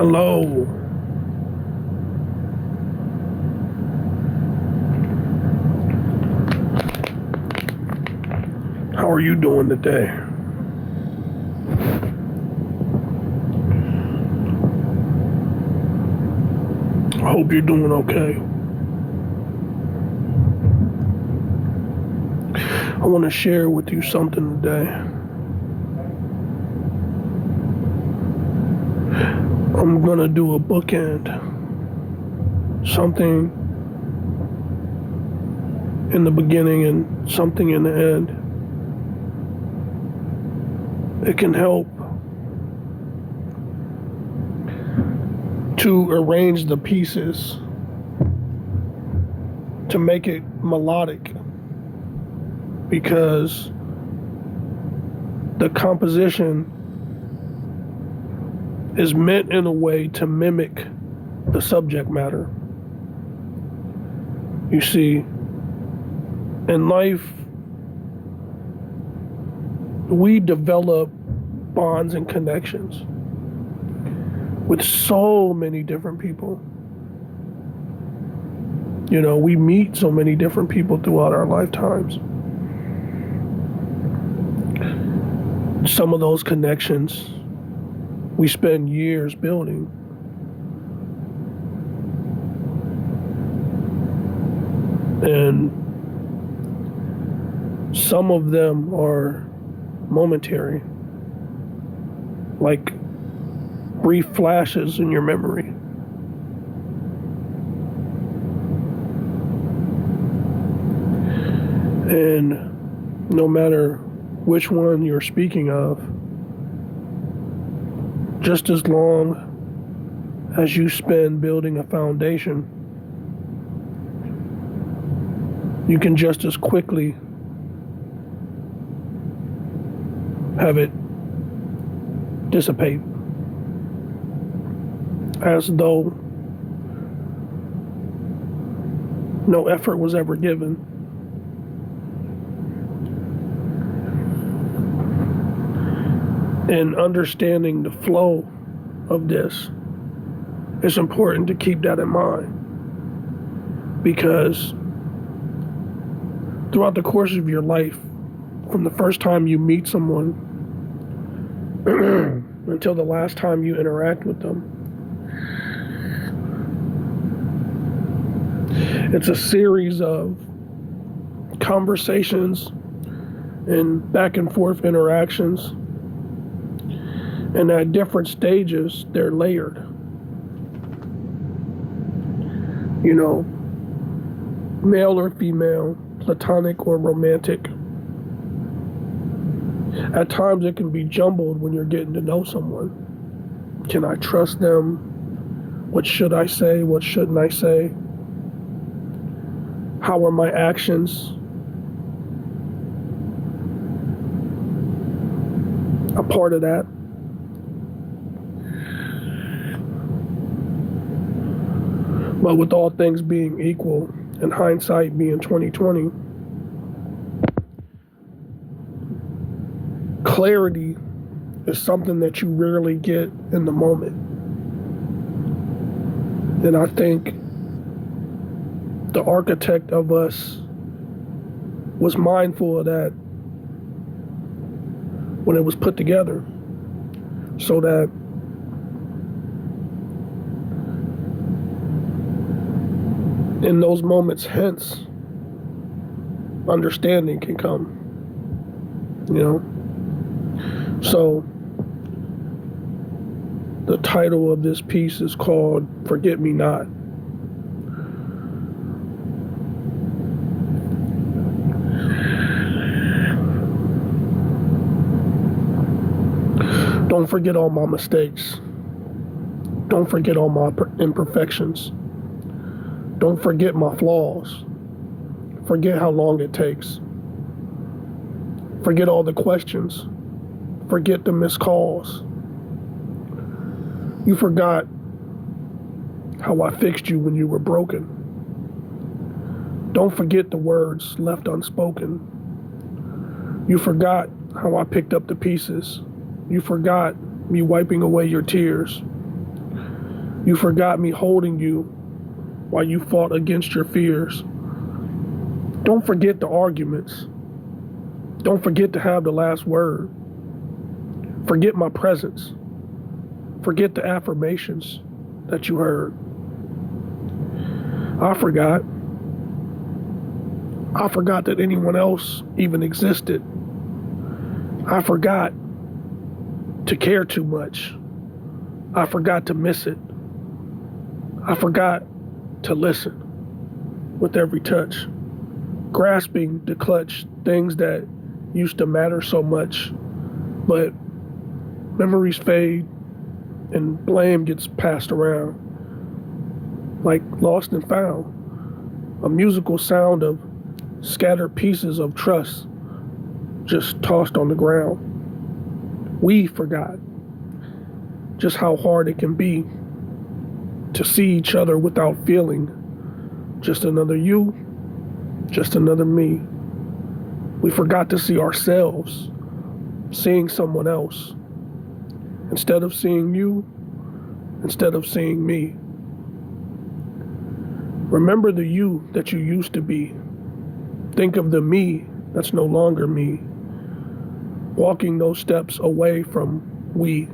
Hello. How are you doing today? I hope you're doing okay. I want to share with you something today. I'm going to do a bookend. Something in the beginning and something in the end. It can help to arrange the pieces to make it melodic, because the composition is meant in a way to mimic the subject matter. You see, in life, we develop bonds and connections with so many different people. You know, we meet so many different people throughout our lifetimes. Some of those connections we spend years building. And some of them are momentary, like brief flashes in your memory. And no matter which one you're speaking of, just as long as you spend building a foundation, you can just as quickly have it dissipate, as though no effort was ever given. And understanding the flow of this, it's important to keep that in mind, because throughout the course of your life, from the first time you meet someone until the last time you interact with them, it's a series of conversations and back and forth interactions. And at different stages, they're layered. You know, male or female, platonic or romantic. At times it can be jumbled when you're getting to know someone. Can I trust them? What should I say? What shouldn't I say? How are my actions a part of that? But with all things being equal and hindsight being 2020, clarity is something that you rarely get in the moment. And I think the architect of us was mindful of that when it was put together, so that in those moments hence, understanding can come, you know? So the title of this piece is called Forget Me Not. Don't forget all my mistakes. Don't forget all my imperfections. Don't forget my flaws. Forget how long it takes. Forget all the questions. Forget the missed calls. You forgot how I fixed you when you were broken. Don't forget the words left unspoken. You forgot how I picked up the pieces. You forgot me wiping away your tears. You forgot me holding you while you fought against your fears. Don't forget the arguments. Don't forget to have the last word. Forget my presence. Forget the affirmations that you heard. I forgot. I forgot that anyone else even existed. I forgot to care too much. I forgot to miss it. I forgot to listen with every touch, grasping to clutch things that used to matter so much, but memories fade and blame gets passed around like lost and found, a musical sound of scattered pieces of trust just tossed on the ground. We forgot just how hard it can be to see each other without feeling. Just another you, just another me. We forgot to see ourselves, seeing someone else. Instead of seeing you, instead of seeing me. Remember the you that you used to be. Think of the me that's no longer me. Walking those steps away from we.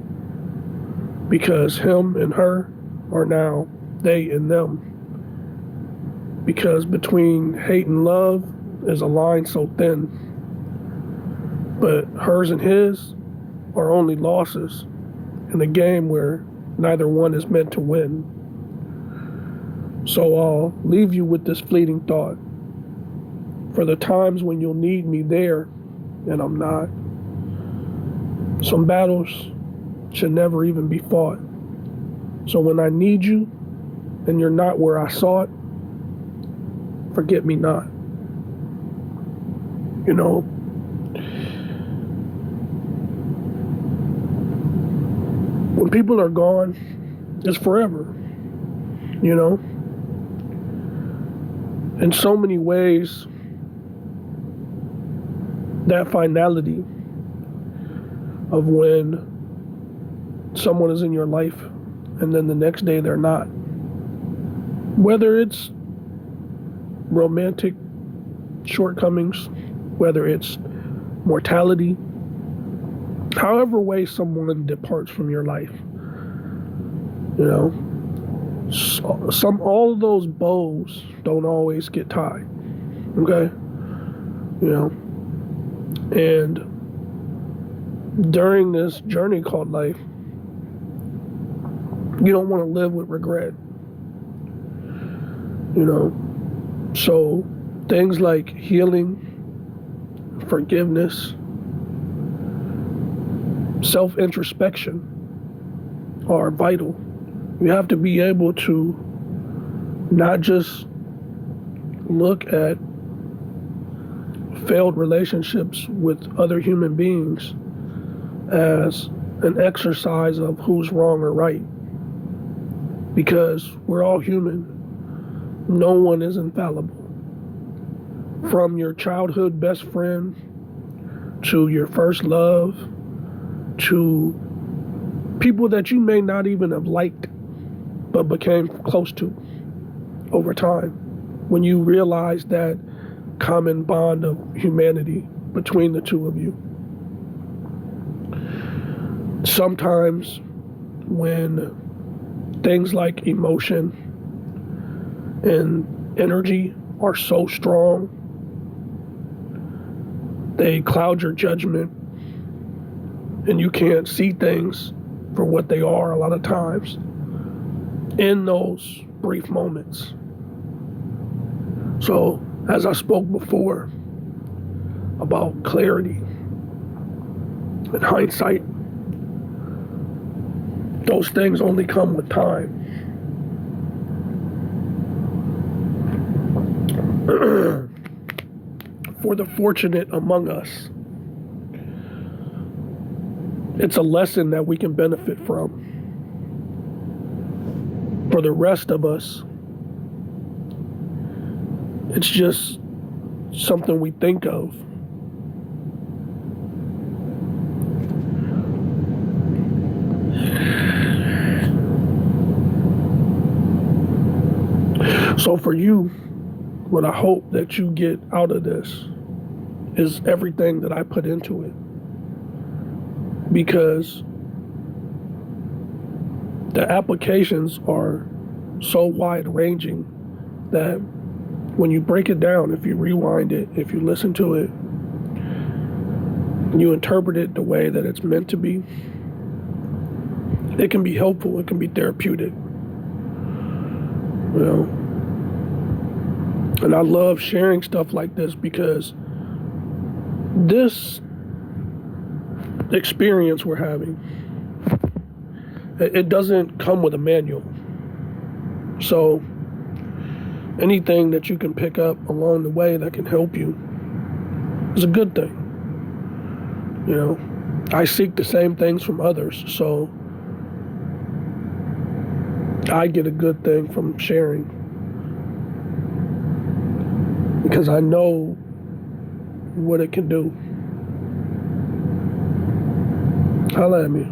Because him and her are now they and them. Because between hate and love is a line so thin. But hers and his are only losses in a game where neither one is meant to win. So I'll leave you with this fleeting thought. For the times when you'll need me there and I'm not. Some battles should never even be fought. So when I need you and you're not where I saw it, forget me not. You know, when people are gone, it's forever, you know? In so many ways, that finality of when someone is in your life and then the next day they're not. Whether it's romantic shortcomings, whether it's mortality, however way someone departs from your life, you know, all of those bows don't always get tied, okay? You know, and during this journey called life, you don't want to live with regret, you know? So things like healing, forgiveness, self-introspection are vital. You have to be able to not just look at failed relationships with other human beings as an exercise of who's wrong or right. Because we're all human. No one is infallible. From your childhood best friend to your first love to people that you may not even have liked but became close to over time when you realize that common bond of humanity between the two of you. Sometimes when things like emotion and energy are so strong, they cloud your judgment and you can't see things for what they are a lot of times in those brief moments. So, as I spoke before about clarity and hindsight, those things only come with time. For the fortunate among us, it's a lesson that we can benefit from. For the rest of us, it's just something we think of. So for you, what I hope that you get out of this is everything that I put into it. Because the applications are so wide ranging that when you break it down, if you rewind it, if you listen to it, you interpret it the way that it's meant to be, it can be helpful, it can be therapeutic. You know? And I love sharing stuff like this because this experience we're having, it doesn't come with a manual. So anything that you can pick up along the way that can help you is a good thing. You know, I seek the same things from others, so I get a good thing from sharing because I know what it can do. Holla at me.